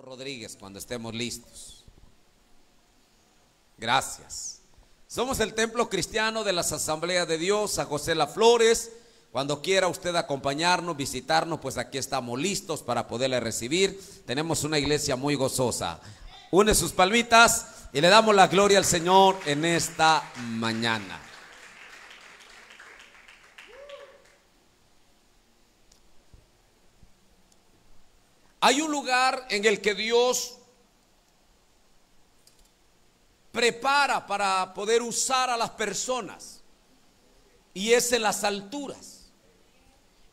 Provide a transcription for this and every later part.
Rodríguez cuando estemos listos. Gracias. Somos el Templo Cristiano de las Asambleas de Dios, San José Las Flores. Cuando quiera usted acompañarnos, visitarnos, pues aquí estamos listos para poderle recibir. Tenemos una iglesia muy gozosa. Une sus palmitas y le damos la gloria al Señor en esta mañana. Hay un lugar en el que Dios prepara para poder usar a las personas, y es en las alturas.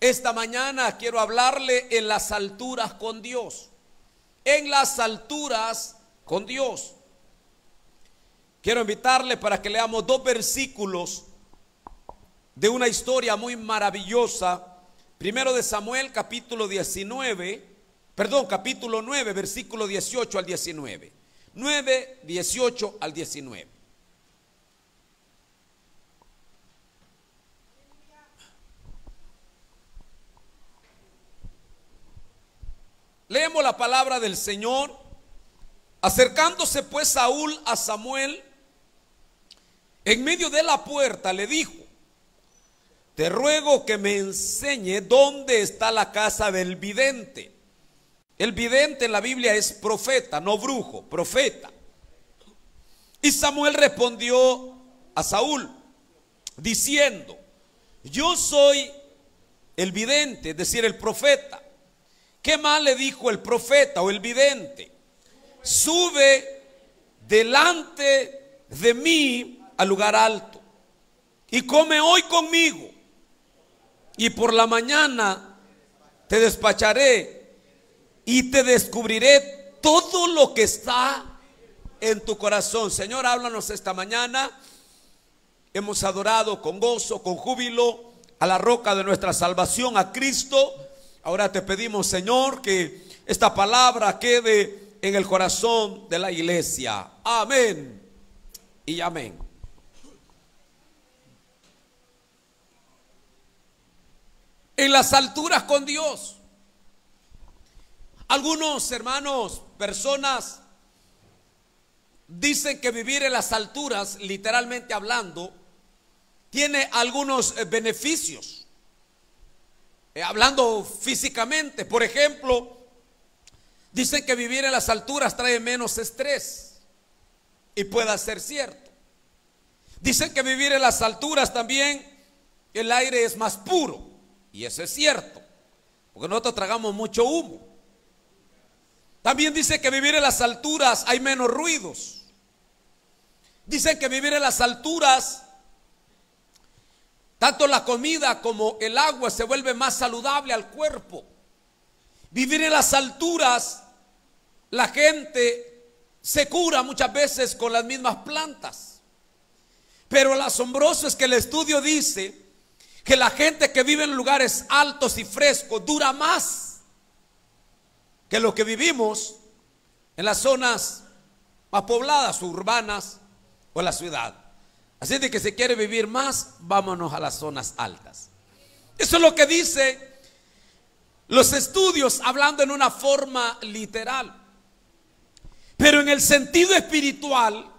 Esta mañana quiero hablarle en las alturas con Dios. En las alturas con Dios. Quiero invitarle para que leamos dos versículos de una historia muy maravillosa. Primero de Samuel, capítulo 9, versículo 18 al 19. 9, 18 al 19. Leemos la palabra del Señor. Acercándose pues Saúl a Samuel, en medio de la puerta le dijo: te ruego que me enseñe dónde está la casa del vidente. El vidente en la Biblia es profeta, no brujo, profeta. Y Samuel respondió a Saúl diciendo: yo soy el vidente, es decir, el profeta. ¿Qué más le dijo el profeta o el vidente? Sube delante de mí al lugar alto y come hoy conmigo, y por la mañana te despacharé y te descubriré todo lo que está en tu corazón. Señor, háblanos esta mañana. Hemos adorado con gozo, con júbilo a la roca de nuestra salvación, a Cristo. Ahora te pedimos, Señor, que esta palabra quede en el corazón de la iglesia. Amén y amén. En las alturas con Dios. Algunos hermanos, personas, dicen que vivir en las alturas, literalmente hablando, tiene algunos beneficios. Hablando físicamente, por ejemplo, dicen que vivir en las alturas trae menos estrés, y puede ser cierto. Dicen que vivir en las alturas también el aire es más puro, y eso es cierto, porque nosotros tragamos mucho humo. También dicen que vivir en las alturas hay menos ruidos. Dicen que vivir en las alturas, tanto la comida como el agua se vuelve más saludable al cuerpo. Vivir en las alturas, la gente se cura muchas veces con las mismas plantas. Pero lo asombroso es que el estudio dice que la gente que vive en lugares altos y frescos dura más que lo que vivimos en las zonas más pobladas, urbanas o en la ciudad. Así de que si quiere vivir más, vámonos a las zonas altas. Eso es lo que dice los estudios, hablando en una forma literal. Pero en el sentido espiritual,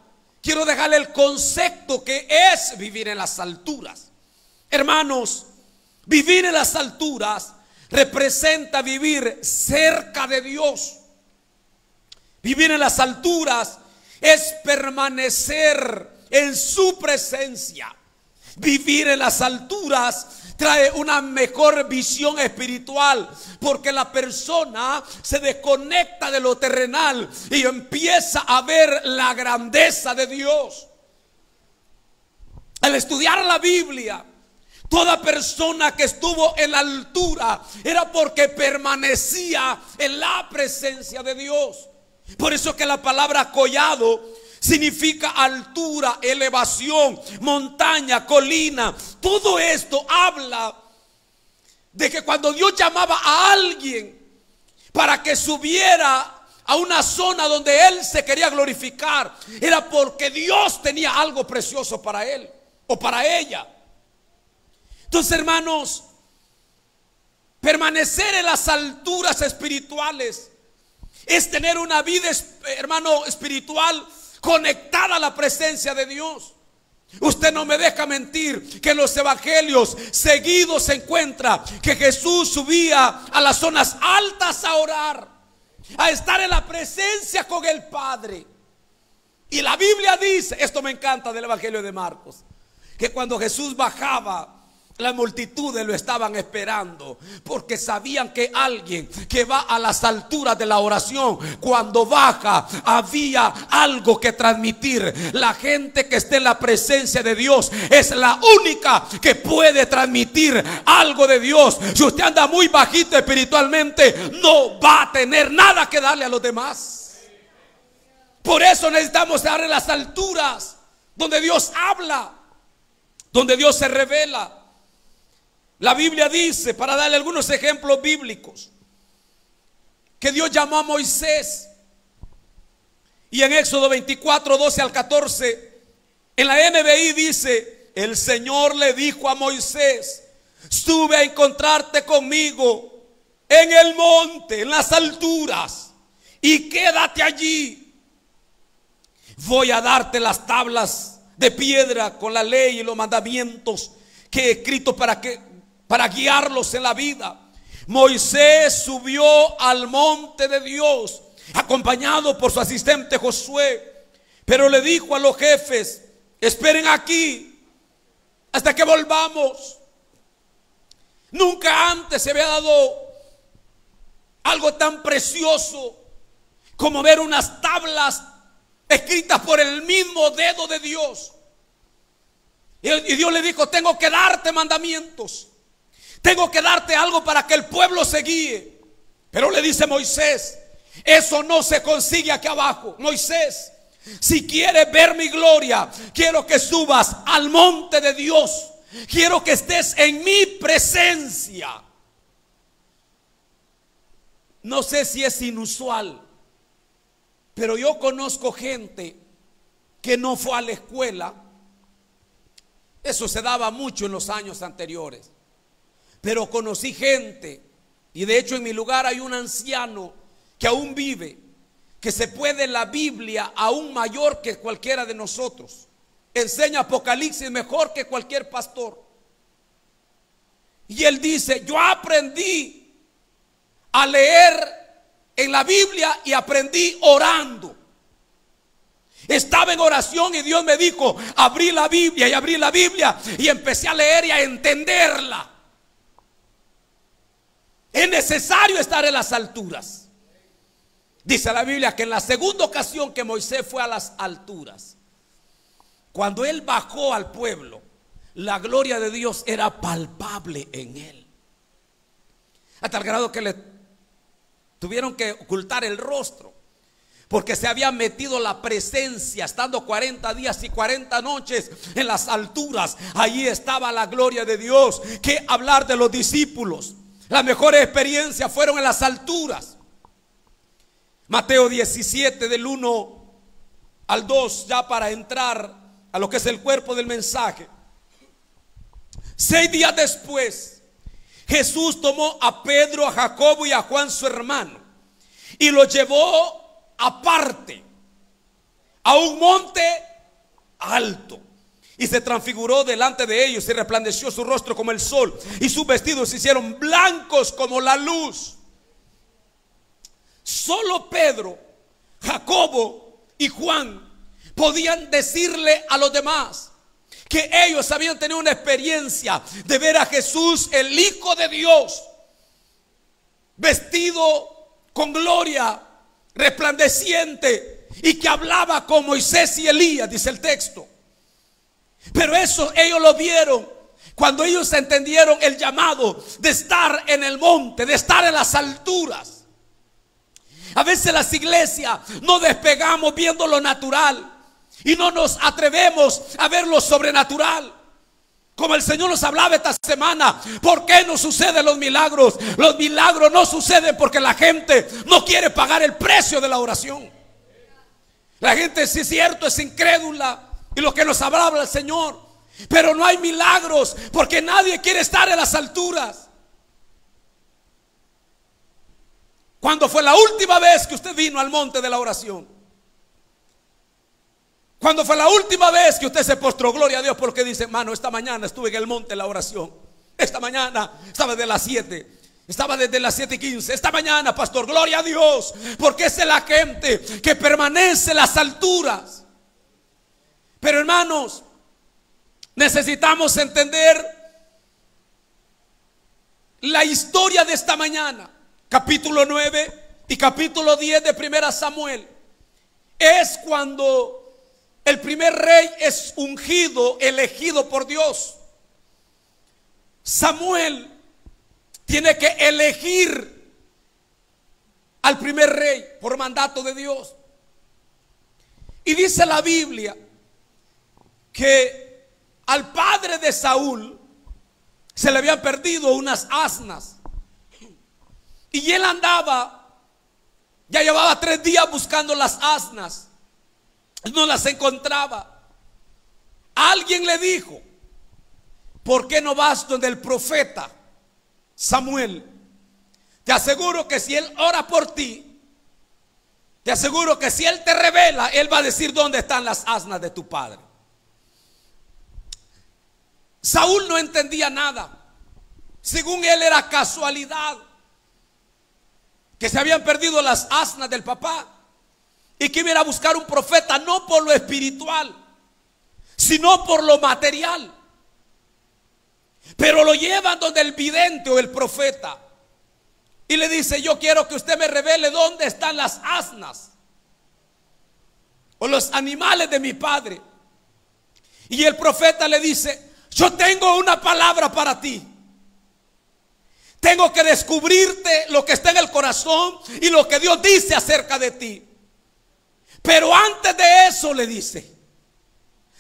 quiero dejarle el concepto que es vivir en las alturas. Hermanos, vivir en las alturas representa vivir cerca de Dios. Vivir en las alturas es permanecer en su presencia. Vivir en las alturas trae una mejor visión espiritual, porque la persona se desconecta de lo terrenal y empieza a ver la grandeza de Dios. Al estudiar la Biblia, toda persona que estuvo en la altura era porque permanecía en la presencia de Dios. Por eso que la palabra collado significa altura, elevación, montaña, colina. Todo esto habla de que cuando Dios llamaba a alguien para que subiera a una zona donde él se quería glorificar, era porque Dios tenía algo precioso para él o para ella. Entonces, hermanos, permanecer en las alturas espirituales es tener una vida, hermano, espiritual conectada a la presencia de Dios. Usted no me deja mentir que en los evangelios seguidos se encuentra que Jesús subía a las zonas altas a orar, a estar en la presencia con el Padre. Y la Biblia dice, esto me encanta del evangelio de Marcos, que cuando Jesús bajaba, las multitudes lo estaban esperando, porque sabían que alguien que va a las alturas de la oración, cuando baja, había algo que transmitir. La gente que esté en la presencia de Dios es la única que puede transmitir algo de Dios. Si usted anda muy bajito espiritualmente, no va a tener nada que darle a los demás. Por eso necesitamos estar en las alturas donde Dios habla, donde Dios se revela. La Biblia dice, para darle algunos ejemplos bíblicos, que Dios llamó a Moisés. Y en Éxodo 24, 12 al 14, en la NBI dice: el Señor le dijo a Moisés: sube a encontrarte conmigo en el monte, en las alturas, y quédate allí. Voy a darte las tablas de piedra con la ley y los mandamientos que he escrito para guiarlos en la vida. Moisés subió al monte de Dios, acompañado por su asistente Josué, pero le dijo a los jefes: esperen aquí hasta que volvamos. Nunca antes se había dado algo tan precioso como ver unas tablas escritas por el mismo dedo de Dios. Y Dios le dijo: tengo que darte mandamientos, tengo que darte algo para que el pueblo se guíe. Pero le dice Moisés: eso no se consigue aquí abajo. Moisés, si quieres ver mi gloria, quiero que subas al monte de Dios. Quiero que estés en mi presencia. No sé si es inusual, pero yo conozco gente que no fue a la escuela. Eso se daba mucho en los años anteriores. Pero conocí gente, y de hecho en mi lugar hay un anciano que aún vive, que se puede la Biblia aún mayor que cualquiera de nosotros. Enseña Apocalipsis mejor que cualquier pastor. Y él dice: yo aprendí a leer en la Biblia y aprendí orando. Estaba en oración y Dios me dijo: abrí la Biblia, y abrí la Biblia y empecé a leer y a entenderla. Es necesario estar en las alturas. Dice la Biblia que en la segunda ocasión que Moisés fue a las alturas, cuando él bajó al pueblo, la gloria de Dios era palpable en él, a tal grado que le tuvieron que ocultar el rostro, porque se había metido la presencia. Estando 40 días y 40 noches en las alturas, allí estaba la gloria de Dios. ¿Qué hablar de los discípulos? Las mejores experiencias fueron en las alturas. Mateo 17 del 1 al 2, ya para entrar a lo que es el cuerpo del mensaje. 6 días después, Jesús tomó a Pedro, a Jacobo y a Juan su hermano, y los llevó aparte a un monte alto, y se transfiguró delante de ellos, y resplandeció su rostro como el sol, y sus vestidos se hicieron blancos como la luz. Solo Pedro, Jacobo y Juan podían decirle a los demás que ellos habían tenido una experiencia de ver a Jesús, el Hijo de Dios, vestido con gloria, resplandeciente, y que hablaba con Moisés y Elías, dice el texto. Pero eso ellos lo vieron cuando ellos entendieron el llamado de estar en el monte, de estar en las alturas. A veces las iglesias no despegamos viendo lo natural y no nos atrevemos a ver lo sobrenatural. Como el Señor nos hablaba esta semana, ¿por qué no suceden los milagros? Los milagros no suceden porque la gente no quiere pagar el precio de la oración. La gente, sí es cierto, es incrédula, y lo que nos hablaba el Señor, pero no hay milagros porque nadie quiere estar en las alturas. ¿Cuándo fue la última vez que usted vino al monte de la oración? ¿Cuándo fue la última vez que usted se postró? Gloria a Dios, porque dice, hermano, esta mañana estuve en el monte de la oración. Esta mañana estaba de las 7. Estaba desde las 7:15. Esta mañana, pastor, gloria a Dios, porque esa es la gente que permanece en las alturas. Pero hermanos, necesitamos entender la historia de esta mañana. Capítulo 9 y capítulo 10 de Primera Samuel. Es cuando el primer rey es ungido, elegido por Dios. Samuel tiene que elegir al primer rey por mandato de Dios. Y dice la Biblia que al padre de Saúl se le habían perdido unas asnas. Y él andaba, ya llevaba 3 días buscando las asnas. No las encontraba. Alguien le dijo, ¿por qué no vas donde el profeta Samuel? Te aseguro que si él ora por ti, te aseguro que si él te revela, él va a decir dónde están las asnas de tu padre. Saúl no entendía nada. Según él era casualidad que se habían perdido las asnas del papá y que iba a ir a buscar un profeta, no por lo espiritual, sino por lo material. Pero lo llevan donde el vidente o el profeta y le dice, yo quiero que usted me revele dónde están las asnas o los animales de mi padre. Y el profeta le dice, yo tengo una palabra para ti. Tengo que descubrirte lo que está en el corazón y lo que Dios dice acerca de ti. Pero antes de eso le dice,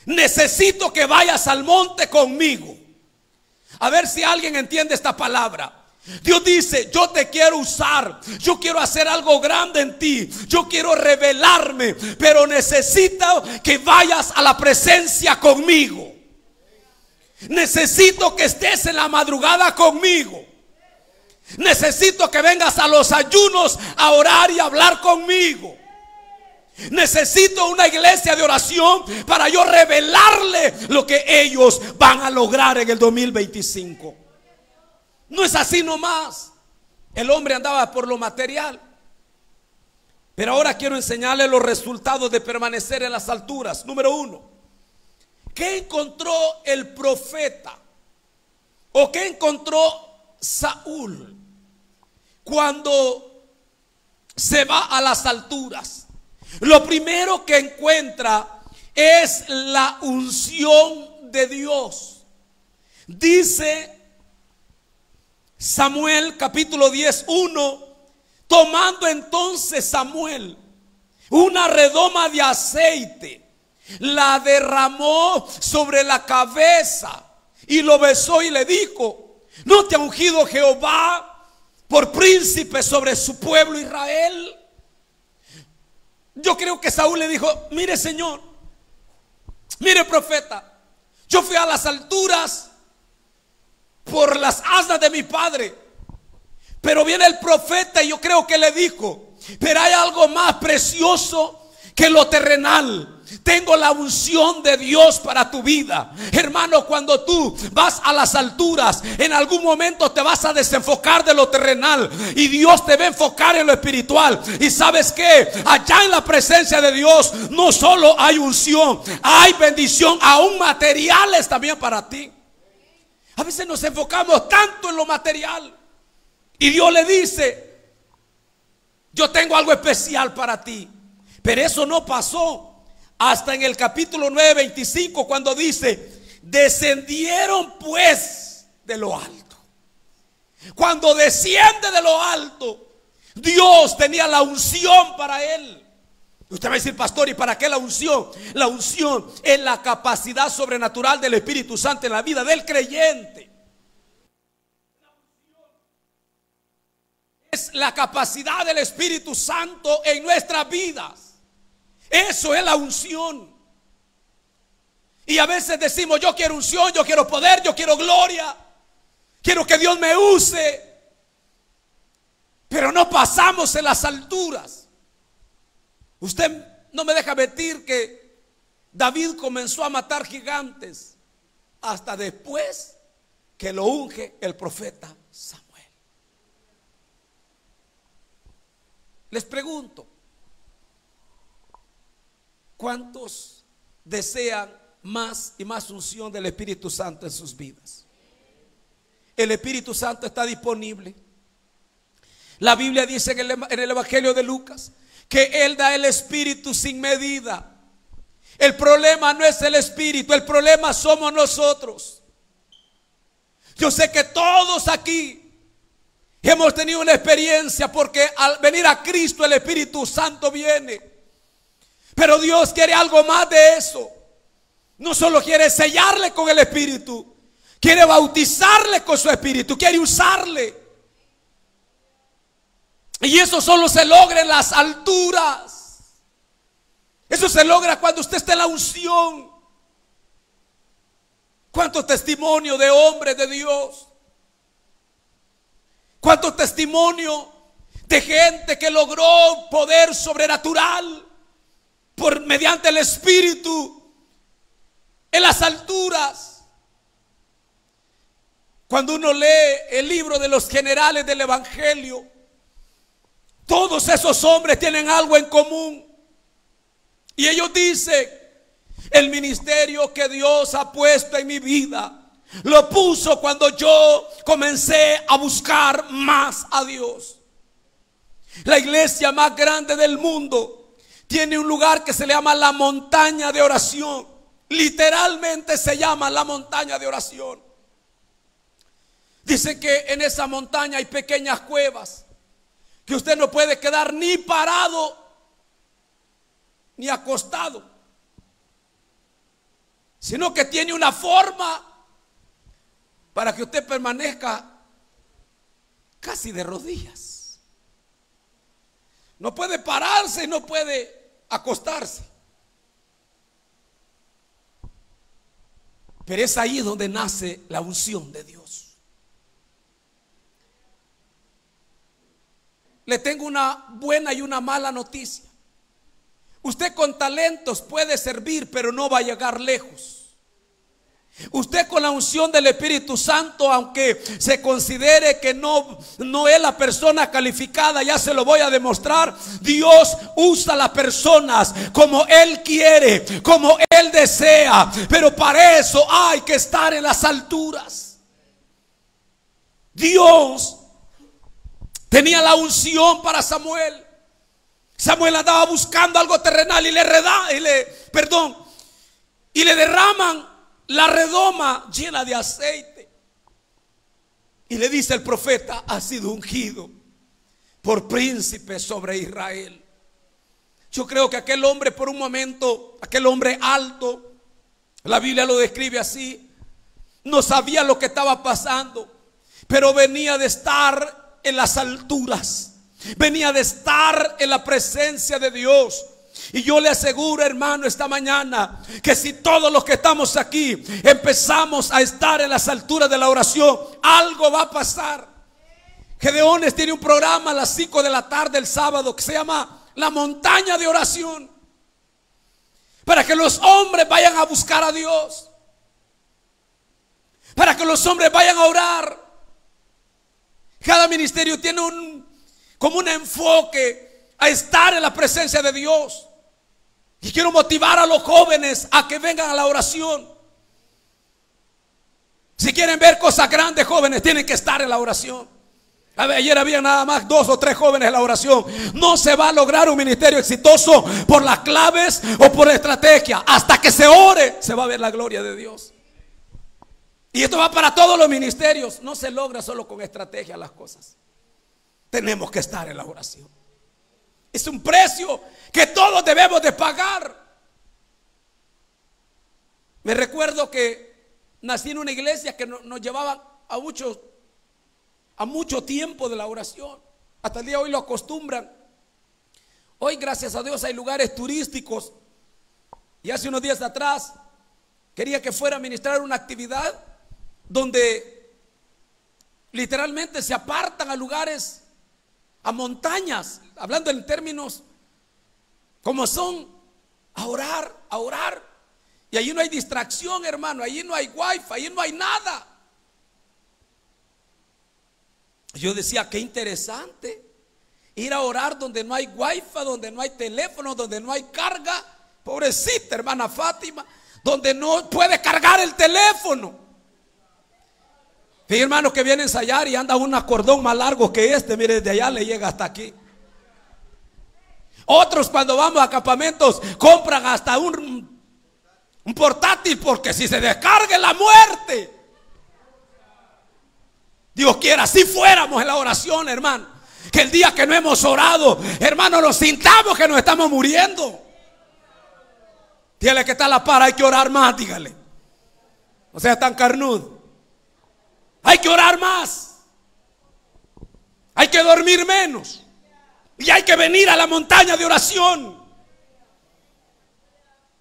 necesito que vayas al monte conmigo. A ver si alguien entiende esta palabra. Dios dice, yo te quiero usar, yo quiero hacer algo grande en ti, yo quiero revelarme, pero necesito que vayas a la presencia conmigo. Necesito que estés en la madrugada conmigo. Necesito que vengas a los ayunos a orar y a hablar conmigo. Necesito una iglesia de oración para yo revelarle lo que ellos van a lograr en el 2025. No es así nomás. El hombre andaba por lo material. Pero ahora quiero enseñarle los resultados de permanecer en las alturas. Número 1. ¿Qué encontró el profeta? ¿O qué encontró Saúl cuando se va a las alturas? Lo primero que encuentra es la unción de Dios. Dice Samuel capítulo 10:1, tomando entonces Samuel una redoma de aceite, la derramó sobre la cabeza y lo besó y le dijo, ¿no te ha ungido Jehová por príncipe sobre su pueblo Israel? Yo creo que Saúl le dijo, mire señor, mire profeta, yo fui a las alturas por las asnas de mi padre, pero viene el profeta y yo creo que le dijo, pero hay algo más precioso que lo terrenal. Tengo la unción de Dios para tu vida. Hermano, cuando tú vas a las alturas, en algún momento te vas a desenfocar de lo terrenal y Dios te va a enfocar en lo espiritual. Y sabes que allá en la presencia de Dios no solo hay unción, hay bendición, aún materiales también para ti. A veces nos enfocamos tanto en lo material y Dios le dice, yo tengo algo especial para ti. Pero eso no pasó hasta en el capítulo 9:25, cuando dice, descendieron pues de lo alto. Cuando desciende de lo alto, Dios tenía la unción para él. Usted va a decir, pastor, ¿y para qué la unción? La unción es la capacidad sobrenatural del Espíritu Santo en la vida del creyente. Es la capacidad del Espíritu Santo en nuestras vidas. Eso es la unción. Y a veces decimos, yo quiero unción, yo quiero poder, yo quiero gloria, quiero que Dios me use. pero no pasamos en las alturas. Usted no me deja mentir que David comenzó a matar gigantes hasta después que lo unge el profeta Samuel. Les pregunto, ¿cuántos desean más y más unción del Espíritu Santo en sus vidas? El Espíritu Santo está disponible. La Biblia dice en el Evangelio de Lucas que Él da el Espíritu sin medida. El problema no es el Espíritu, el problema somos nosotros. Yo sé que todos aquí hemos tenido una experiencia, porque al venir a Cristo el Espíritu Santo viene. Pero Dios quiere algo más de eso. No solo quiere sellarle con el Espíritu, quiere bautizarle con su Espíritu, quiere usarle. Y eso solo se logra en las alturas. Eso se logra cuando usted está en la unción. ¿Cuántos testimonios de hombres de Dios? ¿Cuántos testimonios de gente que logró poder sobrenatural mediante el Espíritu en las alturas? Cuando uno lee el libro de los generales del Evangelio, todos esos hombres tienen algo en común. Y ellos dicen: el ministerio que Dios ha puesto en mi vida lo puso cuando yo comencé a buscar más a Dios. La iglesia más grande del mundo tiene un lugar que se le llama la montaña de oración. Literalmente se llama la montaña de oración. Dice que en esa montaña hay pequeñas cuevas que usted no puede quedar ni parado ni acostado, sino que tiene una forma para que usted permanezca casi de rodillas. No puede pararse, no puede acostarse. Pero es ahí donde nace la unción de Dios. Le tengo una buena y una mala noticia. Usted con talentos puede servir, pero no va a llegar lejos. Usted con la unción del Espíritu Santo, aunque se considere que no es la persona calificada, ya se lo voy a demostrar. Dios usa a las personas como Él quiere, como Él desea. Pero para eso hay que estar en las alturas. Dios tenía la unción para Samuel. Samuel andaba buscando algo terrenal y le derraman la redoma llena de aceite. Y le dice el profeta: ha sido ungido por príncipe sobre Israel. Yo creo que aquel hombre, por un momento, aquel hombre alto, la Biblia lo describe así, no sabía lo que estaba pasando, pero venía de estar en las alturas. Venía de estar en la presencia de Dios. Y yo le aseguro, hermano, esta mañana, que si todos los que estamos aquí empezamos a estar en las alturas de la oración, algo va a pasar. Gedeones tiene un programa a las 5 de la tarde el sábado que se llama La Montaña de Oración, para que los hombres vayan a buscar a Dios, para que los hombres vayan a orar. Cada ministerio tiene como un enfoque a estar en la presencia de Dios. Y quiero motivar a los jóvenes a que vengan a la oración. Si quieren ver cosas grandes, jóvenes, tienen que estar en la oración. Ayer había nada más 2 o 3 jóvenes en la oración. No se va a lograr un ministerio exitoso por las claves o por la estrategia. Hasta que se ore, se va a ver la gloria de Dios. Y esto va para todos los ministerios. No se logra solo con estrategia las cosas. Tenemos que estar en la oración. Es un precio que todos debemos de pagar. Me recuerdo que nací en una iglesia que nos llevaba a mucho tiempo de la oración. Hasta el día de hoy lo acostumbran. Hoy, gracias a Dios, hay lugares turísticos. Y hace unos días atrás quería que fuera a ministrar una actividad donde literalmente se apartan a lugares a montañas, hablando en términos como son, a orar, a orar. Y allí no hay distracción, hermano, allí no hay wifi, allí no hay nada. Yo decía, qué interesante ir a orar donde no hay wifi, donde no hay teléfono, donde no hay carga. Pobrecita hermana Fátima, donde no puede cargar el teléfono. Fíjense, hermanos, que viene a ensayar y anda un cordón más largo que este, mire, desde allá le llega hasta aquí. Otros, cuando vamos a campamentos, compran hasta un portátil, porque si se descarga la muerte. Dios quiera, así fuéramos en la oración, hermano, que el día que no hemos orado, hermano, nos sintamos que nos estamos muriendo. Dígale que está a la par, hay que orar más, dígale. No sea tan carnudo. Hay que orar más. Hay que dormir menos. Y hay que venir a la montaña de oración.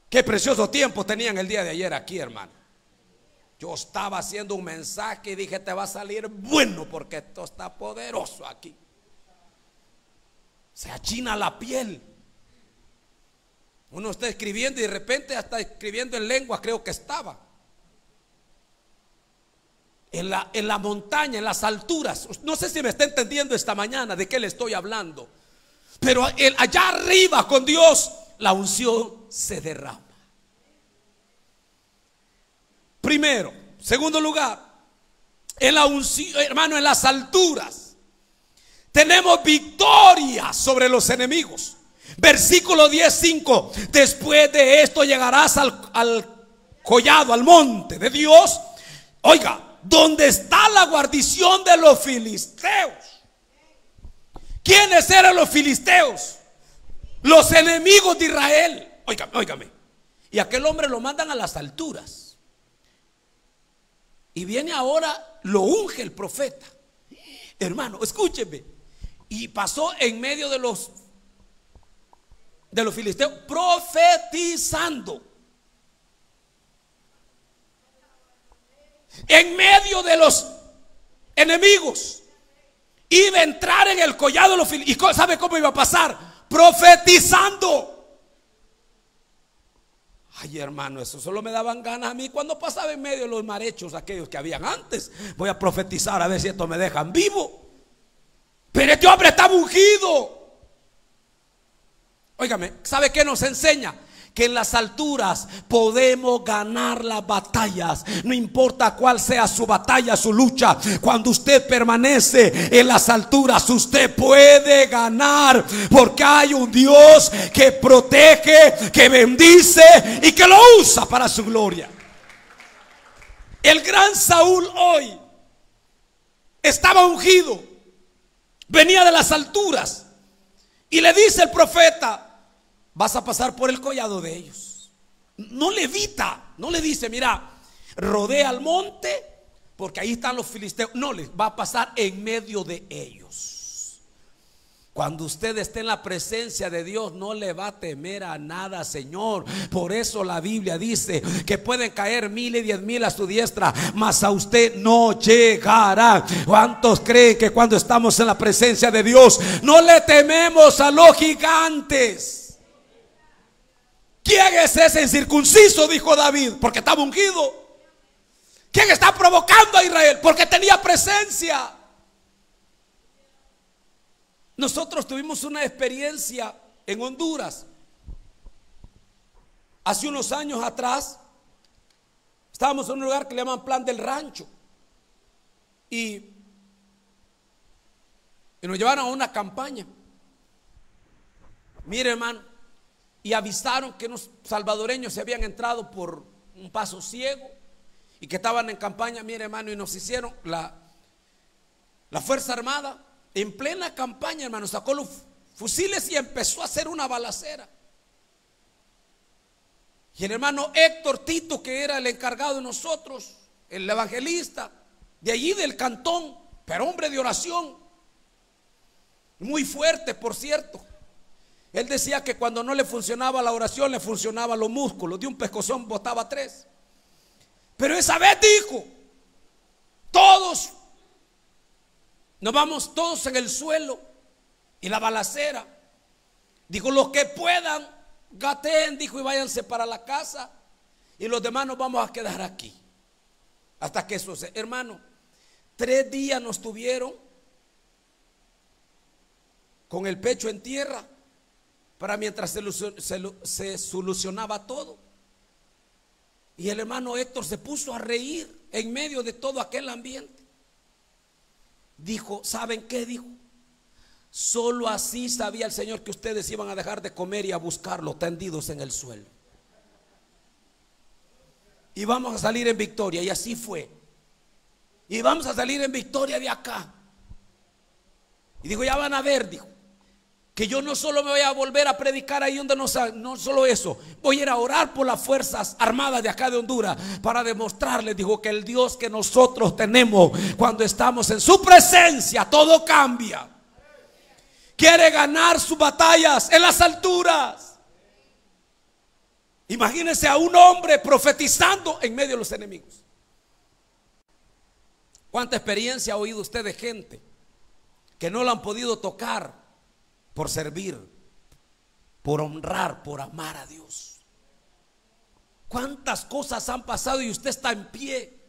Qué precioso tiempo tenían el día de ayer aquí, hermano. Yo estaba haciendo un mensaje y dije, te va a salir bueno porque esto está poderoso aquí. Se achina la piel. Uno está escribiendo y de repente hasta escribiendo en lengua, creo que estaba. En la montaña, en las alturas. No sé si me está entendiendo esta mañana de qué le estoy hablando. Pero allá arriba con Dios, la unción se derrama. Primero. Segundo lugar, en la unción, hermano, en las alturas tenemos victoria sobre los enemigos. Versículo 10:5. Después de esto llegarás al collado, al monte de Dios. Oiga, donde está la guarnición de los filisteos. ¿Quiénes eran los filisteos? Los enemigos de Israel. Óigame. Y aquel hombre lo mandan a las alturas. Y viene ahora, lo unge el profeta. Hermano, escúcheme. Y pasó en medio de los filisteos, profetizando. En medio de los enemigos. Iba a entrar en el collado de los filisteos. ¿Y sabe cómo iba a pasar? Profetizando. Ay, hermano, eso solo me daban ganas a mí cuando pasaba en medio de los marechos aquellos que habían antes. Voy a profetizar a ver si esto me dejan vivo. Pero este hombre está ungido. Óigame, ¿sabe qué nos enseña? Que en las alturas podemos ganar las batallas. No importa cuál sea su batalla, su lucha. Cuando usted permanece en las alturas, usted puede ganar. Porque hay un Dios que protege, que bendice y que lo usa para su gloria. El gran Saúl hoy estaba ungido. Venía de las alturas. Y le dice el profeta: vas a pasar por el collado de ellos. No le evita, no le dice, mira, rodea al monte porque ahí están los filisteos. No, les va a pasar en medio de ellos. Cuando usted esté en la presencia de Dios, no le va a temer a nada, Señor. Por eso la Biblia dice que pueden caer 1000 y 10,000 a su diestra, mas a usted no llegará. ¿Cuántos creen que cuando estamos en la presencia de Dios no le tememos a los gigantes? ¿Quién es ese incircunciso?, dijo David, porque estaba ungido. ¿Quién está provocando a Israel? Porque tenía presencia. Nosotros tuvimos una experiencia en Honduras. Hace unos años atrás estábamos en un lugar que le llaman Plan del Rancho. Y nos llevaron a una campaña. Mire, hermano, y avisaron que unos salvadoreños se habían entrado por un paso ciego y que estaban en campaña. Mire, hermano, y nos hicieron la Fuerza Armada en plena campaña, hermano, sacó los fusiles y empezó a hacer una balacera. Y el hermano Héctor Tito, que era el encargado de nosotros, el evangelista de allí del cantón, pero hombre de oración, muy fuerte, por cierto. Él decía que cuando no le funcionaba la oración, le funcionaban los músculos. De un pescozón botaba 3. Pero esa vez dijo: todos nos vamos, todos en el suelo, y la balacera. Dijo, los que puedan, gateen, dijo, y váyanse para la casa. Y los demás nos vamos a quedar aquí. Hasta que eso se, hermano, 3 días nos tuvieron con el pecho en tierra para mientras se solucionaba todo. Y el hermano Héctor se puso a reír en medio de todo aquel ambiente. Dijo, ¿saben qué? Dijo, solo así sabía el Señor que ustedes iban a dejar de comer y a buscarlo tendidos en el suelo. Y vamos a salir en victoria. Y así fue. Y vamos a salir en victoria de acá. Y dijo, ya van a ver, dijo, que yo no solo me voy a volver a predicar ahí donde no solo eso, voy a ir a orar por las fuerzas armadas de acá de Honduras para demostrarles, dijo, que el Dios que nosotros tenemos cuando estamos en su presencia, todo cambia. Quiere ganar sus batallas en las alturas. Imagínense a un hombre profetizando en medio de los enemigos. ¿Cuánta experiencia ha oído usted de gente que no la han podido tocar por servir, por honrar, por amar a Dios? ¿Cuántas cosas han pasado y usted está en pie?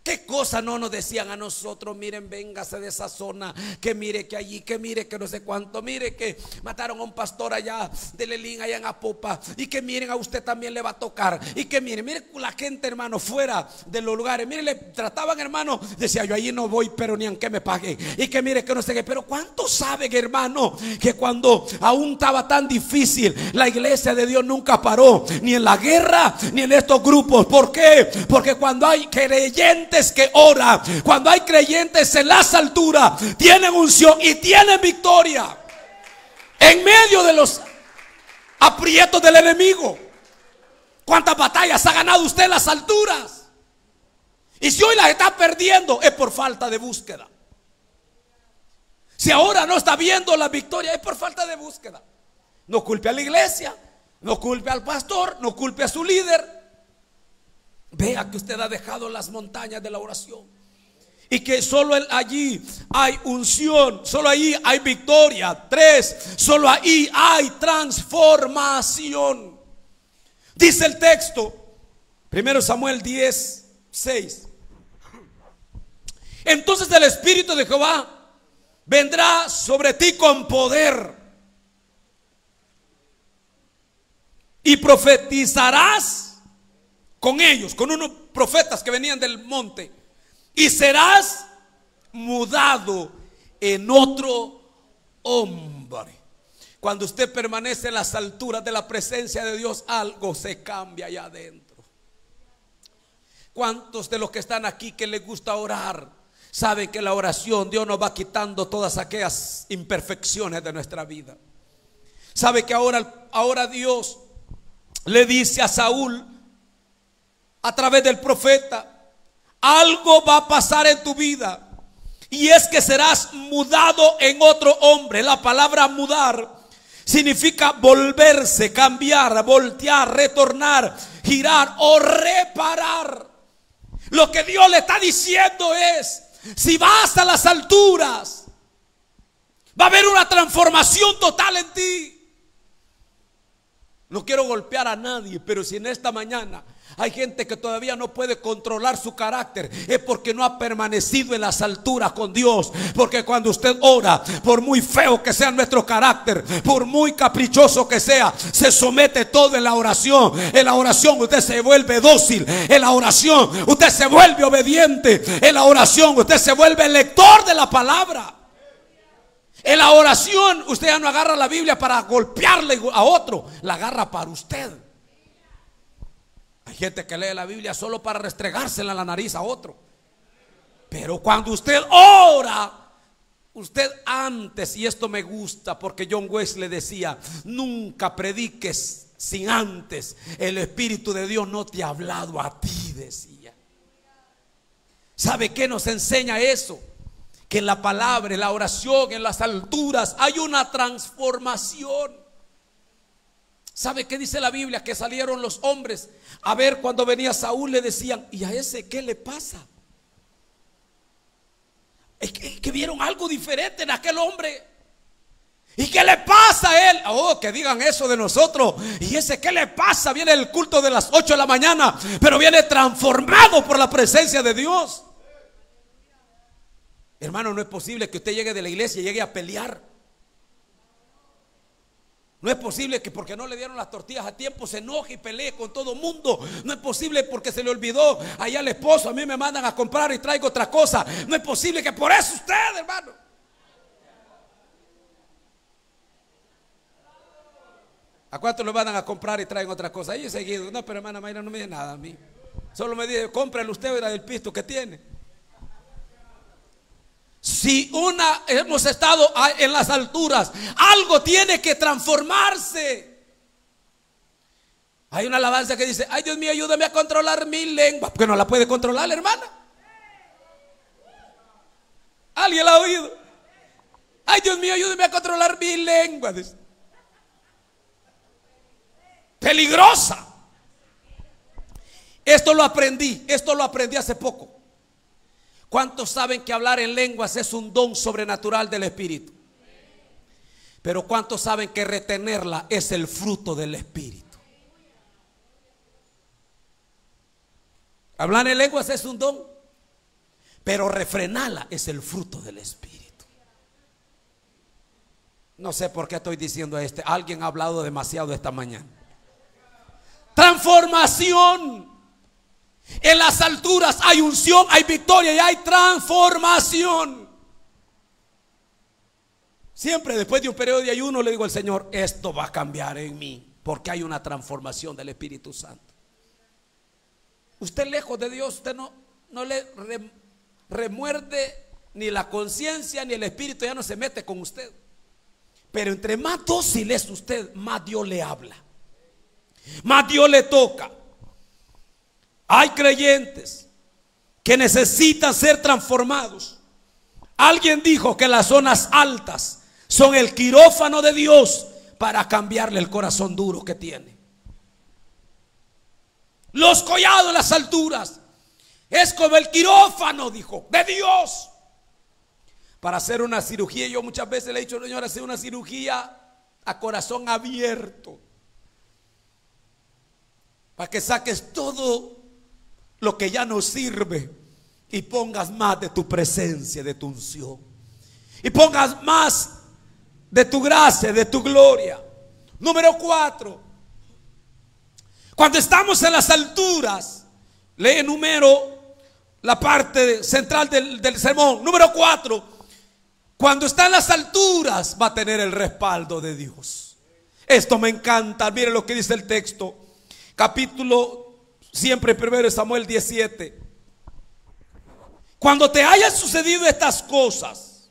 ¿Qué cosas no nos decían a nosotros? Miren, véngase de esa zona, que mire que allí, que mire que no sé cuánto, mire que mataron a un pastor allá de Lelín, allá en Apopa, y que miren, a usted también le va a tocar, y que mire la gente, hermano, fuera de los lugares, mire, le trataban, hermano, decía, yo allí no voy, pero ni aunque me paguen, y que mire que no sé qué. Pero ¿cuántos saben, hermano, que cuando aún estaba tan difícil, la iglesia de Dios nunca paró, ni en la guerra, ni en estos grupos? ¿Por qué? Porque cuando hay creyentes que oran, cuando hay creyentes en las alturas, tienen unción y tienen victoria en medio de los aprietos del enemigo. ¿Cuántas batallas ha ganado usted en las alturas? Y si hoy las está perdiendo, es por falta de búsqueda. Si ahora no está viendo la victoria, es por falta de búsqueda. No culpe a la iglesia, no culpe al pastor, no culpe a su líder. Vea que usted ha dejado las montañas de la oración y que solo allí hay unción, solo ahí hay victoria. 3, solo ahí hay transformación. Dice el texto, 1 Samuel 10:6. Entonces el Espíritu de Jehová vendrá sobre ti con poder y profetizarás con ellos, con unos profetas que venían del monte, y serás mudado en otro hombre. Cuando usted permanece en las alturas de la presencia de Dios, algo se cambia allá adentro. ¿Cuántos de los que están aquí que les gusta orar saben que la oración, Dios nos va quitando todas aquellas imperfecciones de nuestra vida? ¿Sabe que ahora Dios le dice a Saúl a través del profeta, algo va a pasar en tu vida, y es que serás mudado en otro hombre? La palabra mudar significa volverse, cambiar, voltear, retornar, girar o reparar. Lo que Dios le está diciendo es, si vas a las alturas, va a haber una transformación total en ti. No quiero golpear a nadie, pero si en esta mañana hay gente que todavía no puede controlar su carácter, es porque no ha permanecido en las alturas con Dios. Porque cuando usted ora, por muy feo que sea nuestro carácter, por muy caprichoso que sea, se somete todo en la oración. En la oración usted se vuelve dócil, en la oración usted se vuelve obediente, en la oración usted se vuelve lector de la palabra. En la oración usted ya no agarra la Biblia para golpearle a otro, la agarra para usted. Hay gente que lee la Biblia solo para restregársela en la nariz a otro. Pero cuando usted ora, usted antes, y esto me gusta porque John Wesley decía, nunca prediques sin antes el Espíritu de Dios no te ha hablado a ti, decía. ¿Sabe qué nos enseña eso? Que en la palabra, en la oración, en las alturas hay una transformación. ¿Sabe qué dice la Biblia? Que salieron los hombres a ver cuando venía Saúl, le decían, ¿y a ese qué le pasa? que vieron algo diferente en aquel hombre. ¿Y qué le pasa a él? Oh, que digan eso de nosotros. Y ese, ¿qué le pasa? Viene el culto de las 8 de la mañana, pero viene transformado por la presencia de Dios. Hermano, no es posible que usted llegue de la iglesia y llegue a pelear. No es posible que porque no le dieron las tortillas a tiempo se enoje y pelee con todo el mundo. No es posible porque se le olvidó allá al esposo. A mí me mandan a comprar y traigo otra cosa. No es posible que por eso usted, hermano. ¿A cuánto le mandan a comprar y traen otra cosa? Ahí seguido. No, pero hermana Mayra no me dice nada a mí. Solo me dice, cómprale usted la del pisto que tiene. Si hemos estado en las alturas, algo tiene que transformarse. Hay una alabanza que dice, ay Dios mío, ayúdame a controlar mi lengua. Porque no la puede controlar, hermana. ¿Alguien la ha oído? Ay Dios mío, ayúdame a controlar mi lengua. Dice. Peligrosa. Esto lo aprendí hace poco. ¿Cuántos saben que hablar en lenguas es un don sobrenatural del Espíritu? Pero ¿cuántos saben que retenerla es el fruto del Espíritu? Hablar en lenguas es un don, pero refrenarla es el fruto del Espíritu. No sé por qué estoy diciendo esto. Alguien ha hablado demasiado esta mañana. Transformación. En las alturas hay unción, hay victoria y hay transformación. Siempre después de un periodo de ayuno le digo al Señor, esto va a cambiar en mí, porque hay una transformación del Espíritu Santo. Usted lejos de Dios, usted no le remuerde ni la conciencia ni el Espíritu, ya no se mete con usted. Pero entre más dócil es usted, más Dios le habla, más Dios le toca. Hay creyentes que necesitan ser transformados. Alguien dijo que las zonas altas son el quirófano de Dios para cambiarle el corazón duro que tiene. Los collados en las alturas es como el quirófano, dijo, de Dios. Para hacer una cirugía, yo muchas veces le he dicho, Señor, hacer una cirugía a corazón abierto, para que saques todo lo que ya no sirve y pongas más de tu presencia, de tu unción, y pongas más de tu gracia, de tu gloria. Número 4, cuando estamos en las alturas, le enumero la parte central del sermón. Número 4, cuando está en las alturas va a tener el respaldo de Dios. Esto me encanta. Mire lo que dice el texto, capítulo siempre 1 Samuel 17. Cuando te hayan sucedido estas cosas,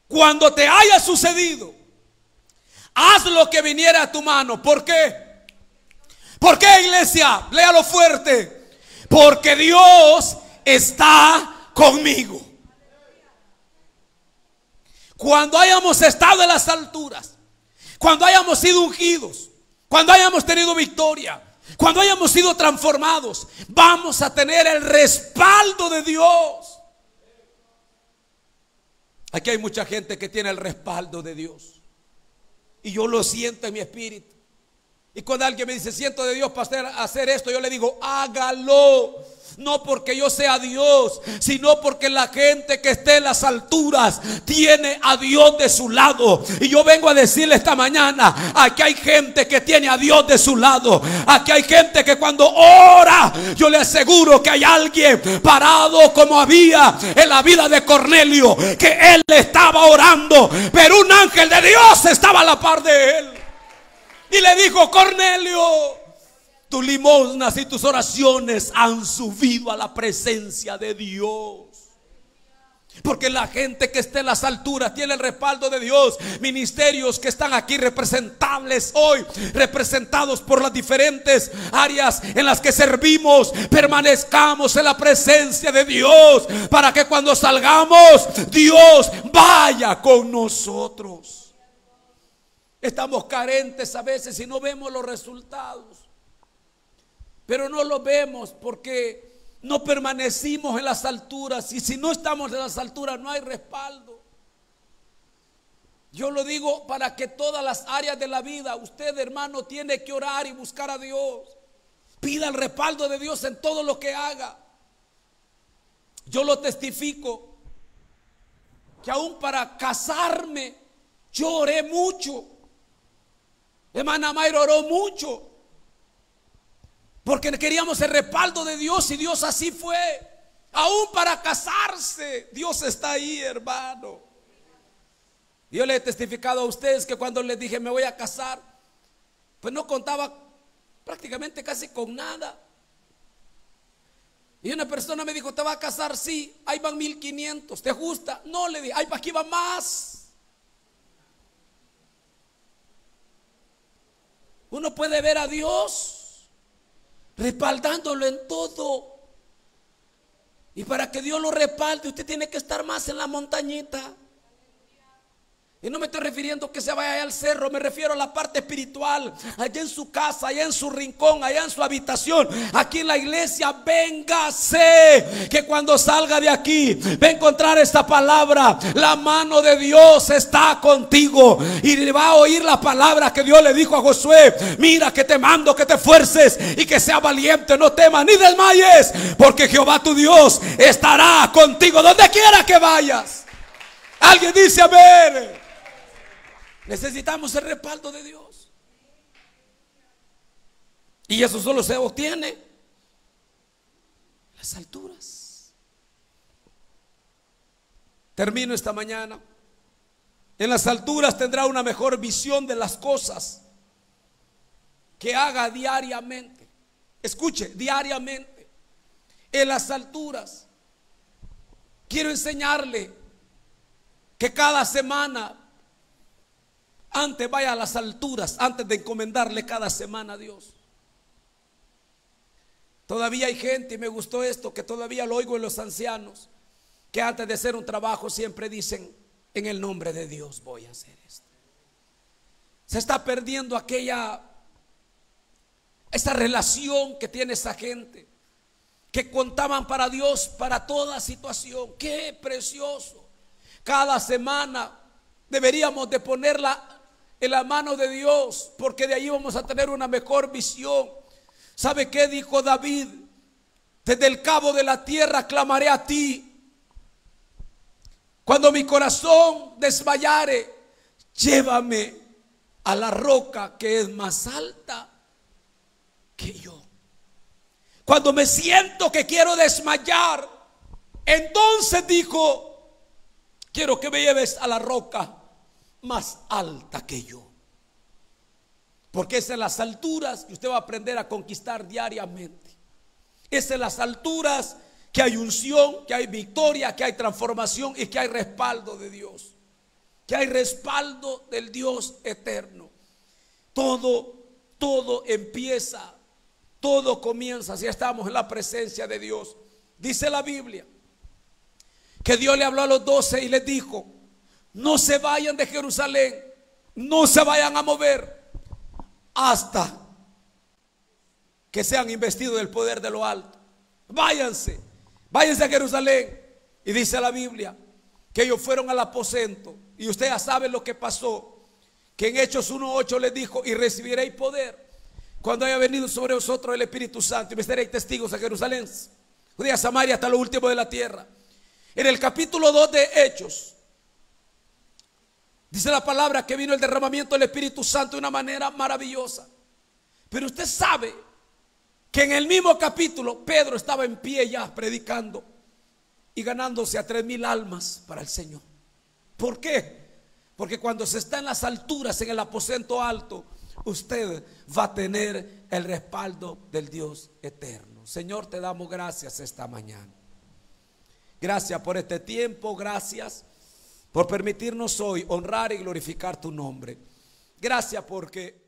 cuando te haya sucedido, haz lo que viniera a tu mano. ¿Por qué? ¿Por qué, iglesia? Léalo fuerte. Porque Dios está conmigo. Cuando hayamos estado en las alturas, cuando hayamos sido ungidos, cuando hayamos tenido victoria, cuando hayamos sido transformados, vamos a tener el respaldo de Dios. Aquí hay mucha gente que tiene el respaldo de Dios, y yo lo siento en mi espíritu. Y cuando alguien me dice, siento de Dios para hacer esto, yo le digo, hágalo. No porque yo sea Dios, sino porque la gente que esté en las alturas tiene a Dios de su lado. Y yo vengo a decirle esta mañana, aquí hay gente que tiene a Dios de su lado. Aquí hay gente que cuando ora, yo le aseguro que hay alguien parado como había en la vida de Cornelio, que él estaba orando, pero un ángel de Dios estaba a la par de él y le dijo, Cornelio, tus limosnas y tus oraciones han subido a la presencia de Dios. Porque la gente que está en las alturas tiene el respaldo de Dios. Ministerios que están aquí representables hoy, representados por las diferentes áreas en las que servimos, permanezcamos en la presencia de Dios, para que cuando salgamos, Dios vaya con nosotros. Estamos carentes a veces y no vemos los resultados. Pero no lo vemos porque no permanecimos en las alturas, y si no estamos en las alturas no hay respaldo. Yo lo digo para que todas las áreas de la vida, usted, hermano, tiene que orar y buscar a Dios. Pida el respaldo de Dios en todo lo que haga. Yo lo testifico, que aún para casarme yo oré mucho. Hermana Mayra oró mucho, porque queríamos el respaldo de Dios, y Dios así fue. Aún para casarse, Dios está ahí, hermano. Yo le he testificado a ustedes que cuando les dije me voy a casar, pues no contaba prácticamente casi con nada. Y una persona me dijo: ¿te va a casar? Sí. Ahí van 1,500, ¿te gusta? No, le dije. Ay, aquí va más. Uno puede ver a Dios respaldándolo en todo, y para que Dios lo respalde, usted tiene que estar más en la montañita. Y no me estoy refiriendo que se vaya allá al cerro, me refiero a la parte espiritual, allá en su casa, allá en su rincón, allá en su habitación, aquí en la iglesia. Véngase, que cuando salga de aquí va a encontrar esta palabra: la mano de Dios está contigo, y le va a oír la palabra que Dios le dijo a Josué: mira que te mando que te esfuerces y que sea valiente, no temas ni desmayes, porque Jehová tu Dios estará contigo donde quiera que vayas. Alguien dice amén. Necesitamos el respaldo de Dios, y eso solo se obtiene en las alturas. Termino esta mañana. En las alturas tendrá una mejor visión de las cosas que haga diariamente. Escuche, diariamente. En las alturas quiero enseñarle que cada semana, antes vaya a las alturas, antes de encomendarle cada semana a Dios. Todavía hay gente, y me gustó esto, que todavía lo oigo en los ancianos, que antes de hacer un trabajo siempre dicen: en el nombre de Dios voy a hacer esto. Se está perdiendo esa relación que tiene esa gente, que contaban para Dios para toda situación. Qué precioso. Cada semana deberíamos de ponerla en la mano de Dios, porque de ahí vamos a tener una mejor visión. ¿Sabe qué dijo David? Desde el cabo de la tierra clamaré a ti. Cuando mi corazón desmayare, llévame a la roca que es más alta que yo. Cuando me siento que quiero desmayar, entonces dijo: quiero que me lleves a la roca más alta que yo. Porque es en las alturas que usted va a aprender a conquistar diariamente. Es en las alturas que hay unción, que hay victoria, que hay transformación y que hay respaldo de Dios, que hay respaldo del Dios eterno. Todo empieza, todo comienza si estamos en la presencia de Dios. Dice la Biblia que Dios le habló a los 12 y les dijo: no se vayan de Jerusalén, no se vayan a mover hasta que sean investidos del poder de lo alto. Váyanse a Jerusalén. Y dice la Biblia que ellos fueron al aposento, y usted ya sabe lo que pasó, que en Hechos 1:8 les dijo: y recibiréis poder cuando haya venido sobre vosotros el Espíritu Santo, y me seréis testigos a Jerusalén, Judea, Samaria, hasta lo último de la tierra. En el capítulo 2 de Hechos dice la palabra que vino el derramamiento del Espíritu Santo de una manera maravillosa. Pero usted sabe que en el mismo capítulo Pedro estaba en pie ya predicando y ganándose a 3,000 almas para el Señor. ¿Por qué? Porque cuando se está en las alturas, en el aposento alto, usted va a tener el respaldo del Dios eterno. Señor, te damos gracias esta mañana. Gracias por este tiempo, gracias por permitirnos hoy honrar y glorificar tu nombre. Gracias porque